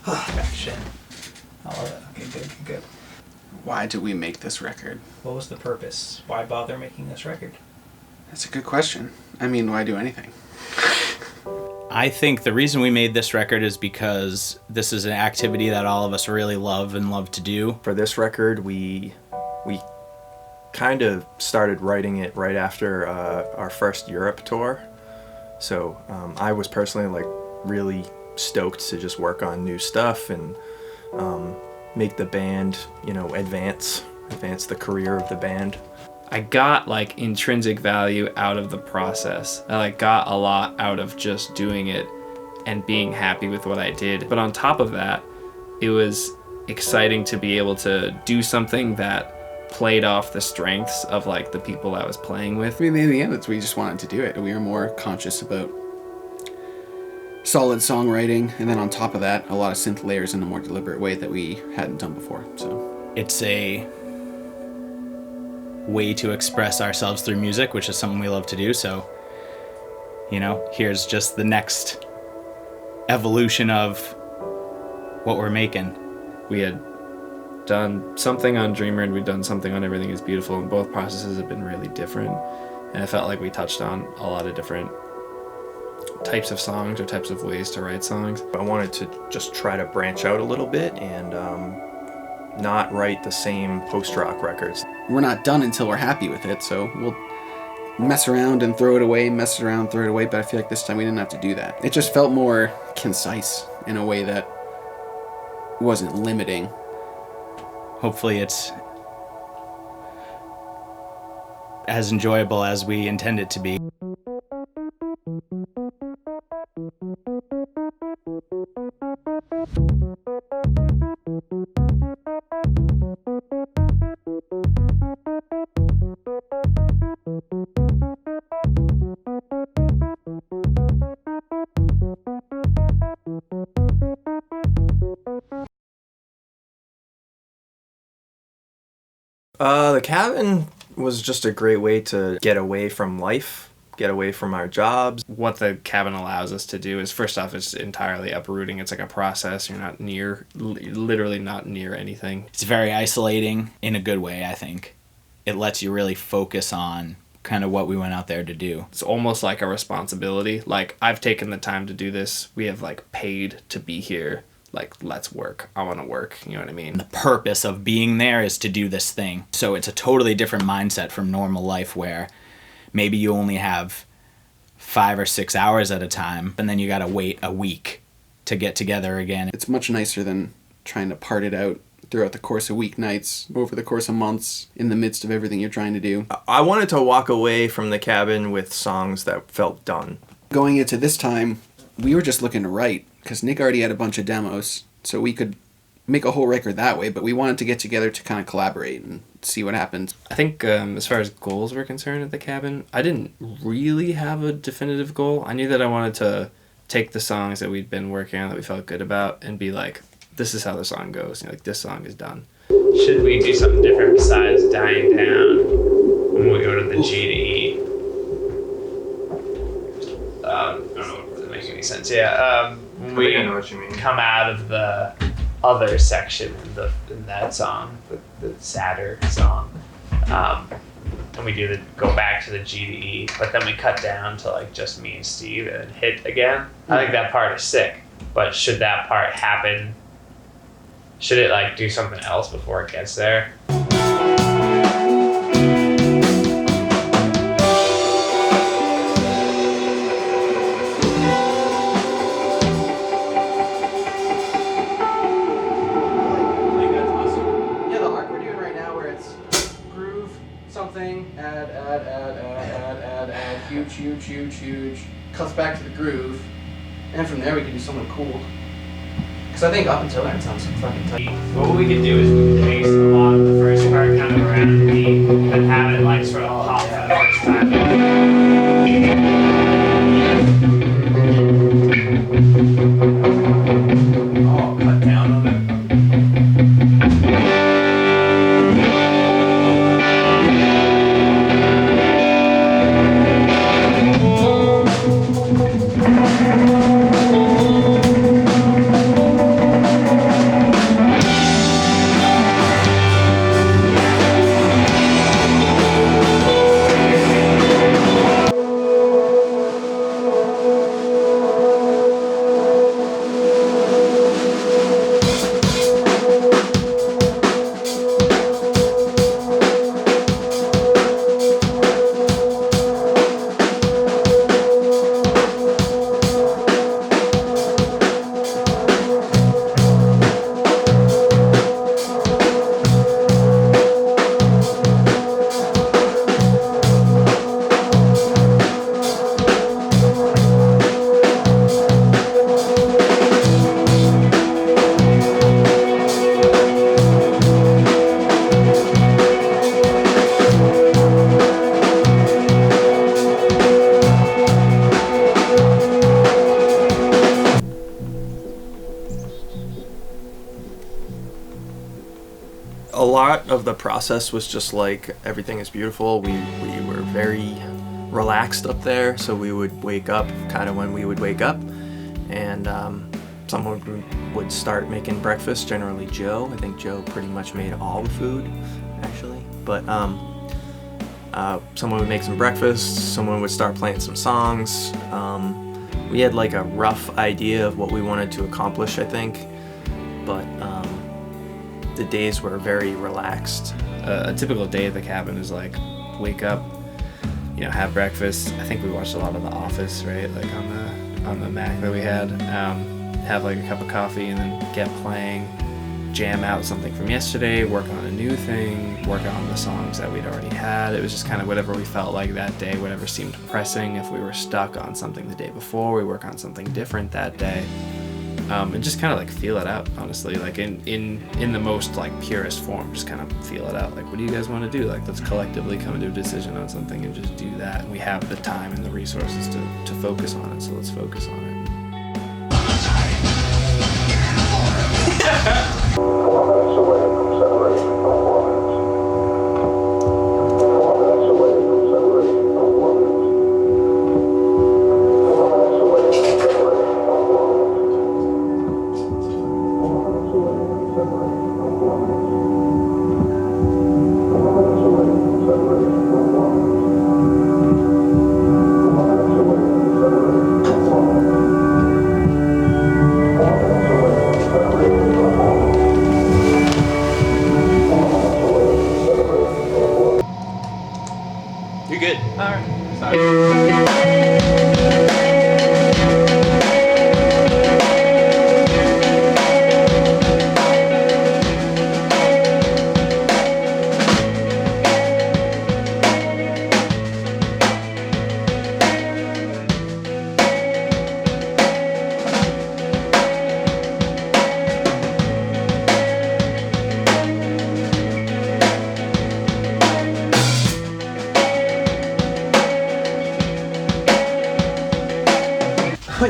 Action. I love it. Okay, good. Why did we make this record? What was the purpose? Why bother making this record? That's a good question. I mean, why do anything? I think the reason we made this record is because this is an activity that all of us really love and love to do. For this record, we kind of started writing it right after our first Europe tour. So I was personally like really stoked to just work on new stuff and make the band, advance the career of the band. I got like intrinsic value out of the process. I like got a lot out of just doing it and being happy with what I did. But on top of that, it was exciting to be able to do something that played off the strengths of like the people I was playing with. I mean, in the end, we just wanted to do it. We were more conscious about solid songwriting, and then on top of that, a lot of synth layers in a more deliberate way that we hadn't done before. So it's a way to express ourselves through music, which is something we love to do. So, here's just the next evolution of what we're making. We had done something on Dreamer and we'd done something on Everything is Beautiful, and both processes have been really different. And I felt like we touched on a lot of different types of songs or types of ways to write songs. I wanted to just try to branch out a little bit and not write the same post-rock records. We're not done until we're happy with it, so we'll mess around and throw it away, but I feel like this time we didn't have to do that. It just felt more concise in a way that wasn't limiting. Hopefully it's as enjoyable as we intend it to be. The cabin was just a great way to get away from life, get away from our jobs. What the cabin allows us to do is, first off, it's entirely uprooting. It's like a process. You're not literally not near anything. It's very isolating in a good way, I think. It lets you really focus on kind of what we went out there to do. It's almost like a responsibility. Like, I've taken the time to do this. We have like paid to be here. Like, let's work. I want to work. You know what I mean? The purpose of being there is to do this thing. So it's a totally different mindset from normal life where maybe you only have 5 or 6 hours at a time, and then you got to wait a week to get together again. It's much nicer than trying to part it out throughout the course of weeknights, over the course of months, in the midst of everything you're trying to do. I wanted to walk away from the cabin with songs that felt done. Going into this time, we were just looking to write, because Nick already had a bunch of demos, so we could make a whole record that way, but we wanted to get together to kind of collaborate and see what happens. I think as far as goals were concerned at the cabin, I didn't really have a definitive goal. I knew that I wanted to take the songs that we'd been working on that we felt good about and be like, this is how the song goes. Like, this song is done. Should we do something different besides dying down when we go to the G to E? I don't know if that makes any sense. Yeah, when we I know what you mean. come out of the other section in that song, the sadder song, and we go back to the G to E, but then we cut down to like just me and Steve and hit again. I think that part is sick, but should that part happen? Should it like do something else before it gets there? Huge, cuts back to the groove, and from there we can do something cool. Because I think up until then it sounds fucking tight. What we could do is we could base a lot of the first part kind of around the beat and have it like sort of pop for the first time. Oh, cut down on it. start of the process was just like everything is beautiful. We were very relaxed up there, so we would wake up kind of when we would wake up, and someone would start making breakfast, generally Joe. I think Joe pretty much made all the food, actually. But someone would make some breakfast, someone would start playing some songs. We had like a rough idea of what we wanted to accomplish, I think, but the days were very relaxed. A typical day at the cabin is like wake up, have breakfast. I think we watched a lot of The Office, right? Like on the Mac that we had. Have like a cup of coffee and then get playing, jam out something from yesterday, work on a new thing, work on the songs that we'd already had. It was just kind of whatever we felt like that day, whatever seemed pressing. If we were stuck on something the day before, we work on something different that day. And just kind of like feel it out, honestly, like in the most like purest form, just kind of feel it out. Like, what do you guys want to do? Like, let's collectively come to a decision on something and just do that. And we have the time and the resources to focus on it, so let's focus on it. You're good. All right. Sorry.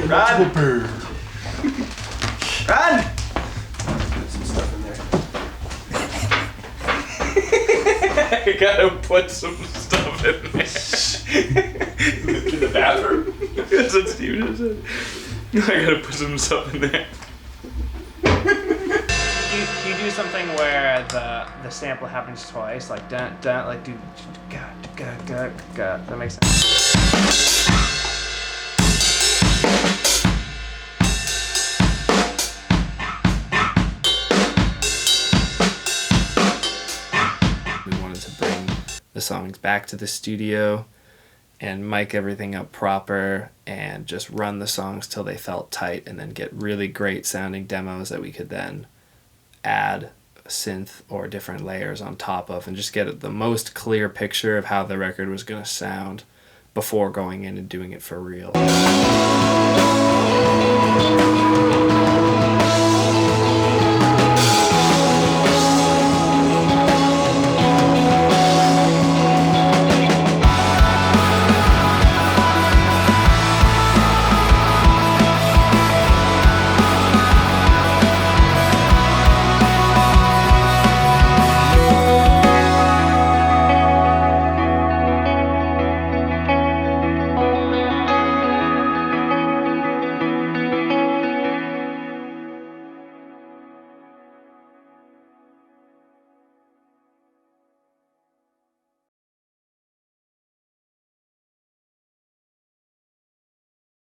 Run! Run! I gotta put some stuff in there. In the bathroom? That's what Steven just said. I gotta put some stuff in there. Do you do something where the sample happens twice? Like, dun, dun, like, do, ga, ga, ga, ga. That makes sense. The songs back to the studio and mic everything up proper and just run the songs till they felt tight, and then get really great sounding demos that we could then add a synth or different layers on top of, and just get the most clear picture of how the record was going to sound before going in and doing it for real.